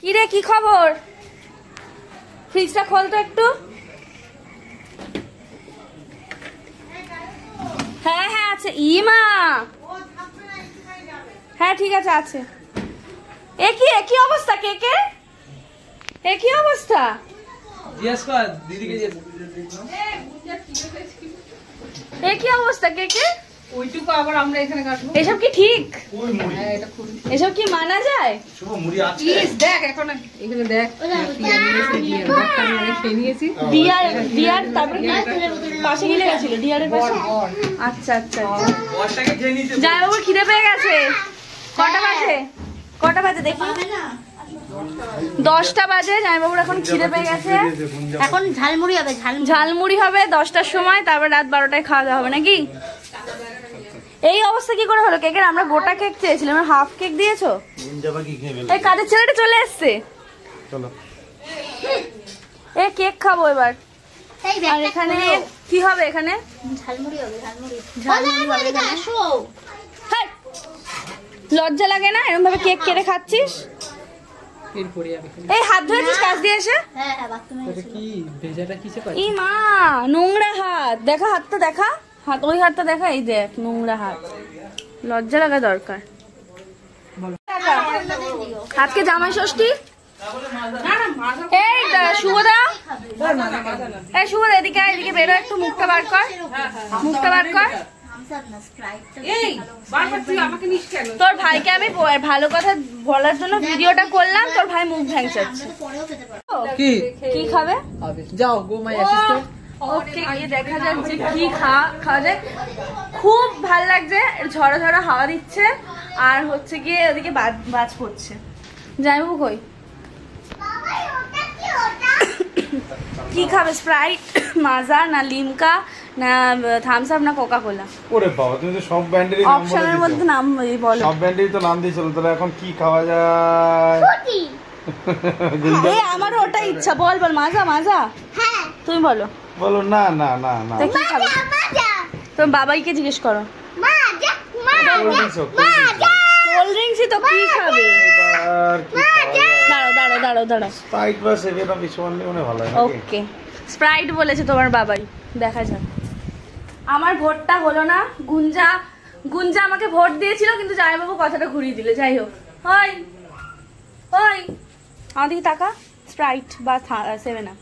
কি রে, কি খবর? ফ্রিজটা খোল তো একটু। হ্যাঁ হ্যাঁ আছে। ইমা, হ্যাঁ ঠিক আছে আছে। একই অবস্থা কেকে, একই অবস্থা। একই অবস্থা কেকে। ওইটুকু আবার আমরা এখানে কাটবো। এসব কি ঠিক? এসব কি মানা যায়? দেখ এখন এখানে দেখ ডিয়ার তারপরে পাশে গিয়ে গেছিল ডিয়ারের পাশে। আচ্ছা আচ্ছা যাই বাবুর খিদে পেয়ে গেছে। কটা বাজে দেখি? 10টা বাজে। জামাইবাবুর এখন খিদে পেয়ে গেছে। এখন ঝালমুড়ি হবে, ঝালমুড়ি হবে 10টার সময়, তারপর রাত 12টায় খাওয়া দাওয়া হবে নাকি? এই অবস্থা কি করে হলো কেকের? আমরা গোটা কেক চেয়েছিলাম, হাফ কেক দিয়েছো। এই কাজের ছেলেটা চলে এসছে। এই কেক খাবো এবার। আর এখানে কি হবে? এখানে ঝালমুড়ি হবে। লজ্জা লাগে না এরকম ভাবে কেক কেটে খাচ্ছিস? এই হাত ধুয়েছিস কাজ দিয়ে এসে? এই মা, নোংরা হাত। দেখা হাতটা, দেখা হাত, ওই হাতটা দেখা। এই দেখ নোংরা হাত, লজ্জা লাগা দরকার। আজকে জামাই ষষ্ঠী। এই শুভদা, এই শুভদা এদিকে এদিকে বেরো একটু, মুখটা বার কর, মুখটা বার কর। তোর ভাইকে আমি ভালো কথা বলার জন্য ভিডিওটা করলাম, তোর ভাই মুখ ভ্যাংচাচ্ছে। কি খাবে? যাও গোমাই আসিস। ওকে গিয়ে দেখা যাক যে কি খাওয়া যায়। খুব ভাল লাগছে, ঝড়ো ঝড়ো হাওয়া দিচ্ছে, আর হচ্ছে গিয়ে ওদিকে বাজ পড়ছে। জামাইবাবু কই? কি খাবে? স্প্রাইট, মাজা, না লিমকা, না থামস আপ, না কোকা কোলা? ওরে বাবা, তুমি তো সব ব্র্যান্ডেরই নাম বলে অপশনের মধ্যে নাম বলো। সব ব্র্যান্ডেরই তো নাম দিয়েছিল, তাহলে এখন কি খাওয়া যায়? এই আমার ওটা ইচ্ছা। বল বল, মাজা মাজা। হ্যাঁ তুমি বলো। বলো না না না না। কি খাবে? তোর বাবাইকে জিজ্ঞেস করো। কোল্ড ড্রিঙ্কসই তো। কি খাবে? দাঁড়াও দাঁড়াও দাঁড়াও দাঁড়াও। স্প্রাইট বা সেভেন আপ এসব আনলে মনে ভালো হয়। ওকে স্প্রাইট বলেছে তোমার বাবাই। দেখা যাক। আমার ভোটটা হলো না। গুঞ্জা আমাকে ভোট দিয়েছিল, কিন্তু জামাইবাবু কথাটা ঘুরিয়ে দিল। যাই হোক, ওই ওই আমার দিকে তাকা। স্প্রাইট বা সেভেন আপ?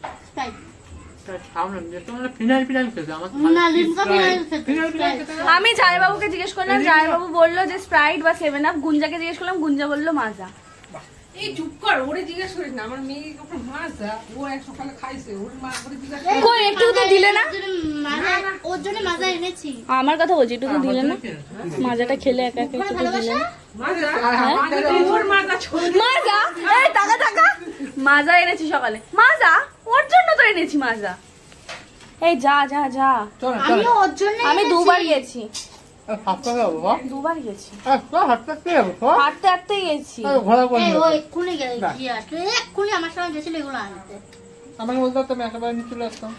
আমি জামাইবাবুকে জিজ্ঞেস করলাম, জামাইবাবু বললো যে স্প্রাইট বা সেভেন আপ। গুঞ্জাকে জিজ্ঞেস করলাম, গুঞ্জা বললো মাজা। এই চুপ কর, ওরে জিজ্ঞেস করিস না। আমার মেয়ে কখন মাজা, ও এক সকালে খাইছে, ওর মা করে জিজ্ঞাসা কই একটু তো দিলে না? ওর জন্য মাজা এনেছি। আমার কথা বলছি, একটু তো দিলে না? মাজাটা খেলে একা একা একটু তো দিলে না? মাজা ওর মাজা ছোট মাজা, এই টাকা টাকা মাজা এনেছি সকালে। মাজা ওর জন্য তো এনেছি মাজা। এই যা যা যা। আমি ওর জন্য আমি দুবার গেছি, দুবার গেছি, হাঁটতে হাঁটতে গেছি। ও এক্ষুনি এক্ষুনি আমার সঙ্গে গেছিল এগুলো আনতে। আমাকে বলতে তুমি একেবারে নিয়ে চলে আসতাম।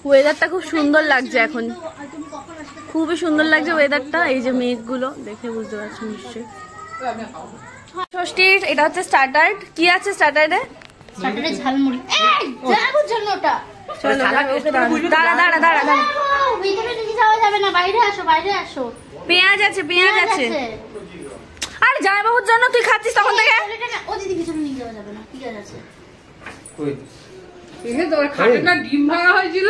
ওয়েদারটা খুব সুন্দর লাগছে এখন, খুবই সুন্দর লাগছে ওয়েদারটা। এই যে মেঘগুলো দেখে বুঝতে পারছো নিশ্চয়ই। ষষ্ঠীর এটা হচ্ছে স্টার্টার। কি আছে স্টার্টারে? স্টার্টারে ঝালমুড়ি। এই যাবো জন্য ওটা। চলো দাঁড়া দাঁড়া দাঁড়া দাঁড়া। ভিতরে নিয়ে যাওয়া যাবে না, বাইরে আসো বাইরে আসো। পেঁয়াজ আছে, পেঁয়াজ আছে। আরে জামাইবাবুর জন্য তুই খাচ্ছিস তখন থেকে। ও দিদি ভিতরে নিয়ে যাওয়া যাবে না, পেঁয়াজ আছে। কই? এখানে তোর খাটেটা ডিম ভাঙা হয়েছিল।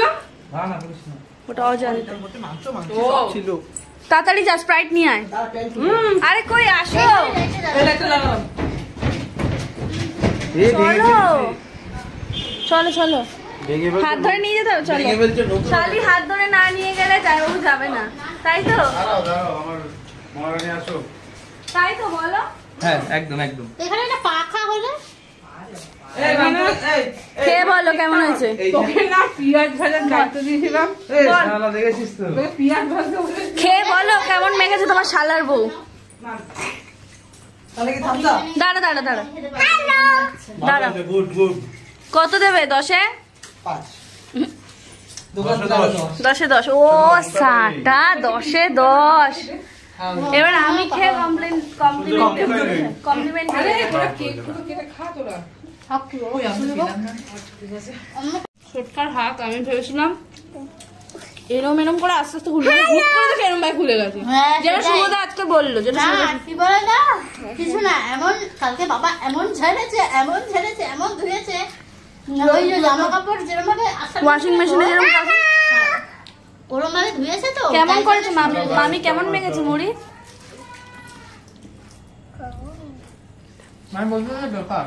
না না বলিস না। ওটা অজান্তে মাংস সব ছিল। তাড়াতাড়ি যা, স্প্রাইট নিয়ে আয়। আরে কই আসো, চলো চলো চলো। হাত ধরে নিয়ে যেতে হবে। চলো, শালি হাত ধরে না নিয়ে গেলে জামাইবাবু যাবে না, তাই তো? তাই তো বলো। হ্যাঁ একদম একদম। এখানে একটা পাখা হলে খেয়ে বলো কেমন হয়েছে। তোকে না পেঁয়াজ ভাজার দায়িত্ব দিয়েছিলাম। পেঁয়াজ ভাজতে খেয়ে বলো কেমন মেখেছে তোমার শালার বউ। দাঁড়া দাঁড়া দাঁড়া দাঁড়া। কত দেবে? 10-এ 10-এ 10। ও সাটা 10-এ 10। এবার আমি খেয়ে কমপ্লিমেন্ট কেক কেটে খা তোরা। সব কি ওই আমি পেলাম না। ছোটকার হাত আমি ভেবেছিলাম এরম এরম করে আস্তে আস্তে খুলে হুট করে দেখে এরম ভাই খুলে গেছে হ্যাঁ, যেটা সেটাই। সুমদা আজকে বললো যেটা না সুমদা- কি বলে না কিছু না এমন কালকে বাবা এমন ঝেড়েছে এমন ধুয়েছে ওই যে জামা কাপড় যেরকম ভাবে ওয়াশিং মেশিনে যেরকম কাজ ওরম ভাবে ধুয়েছে তো কেমন তাই করেছে জন্য মামি শুকিয়ে গেছে। মামি কেমন মেখেছে মুড়ি আমি বলতে ব্যাপার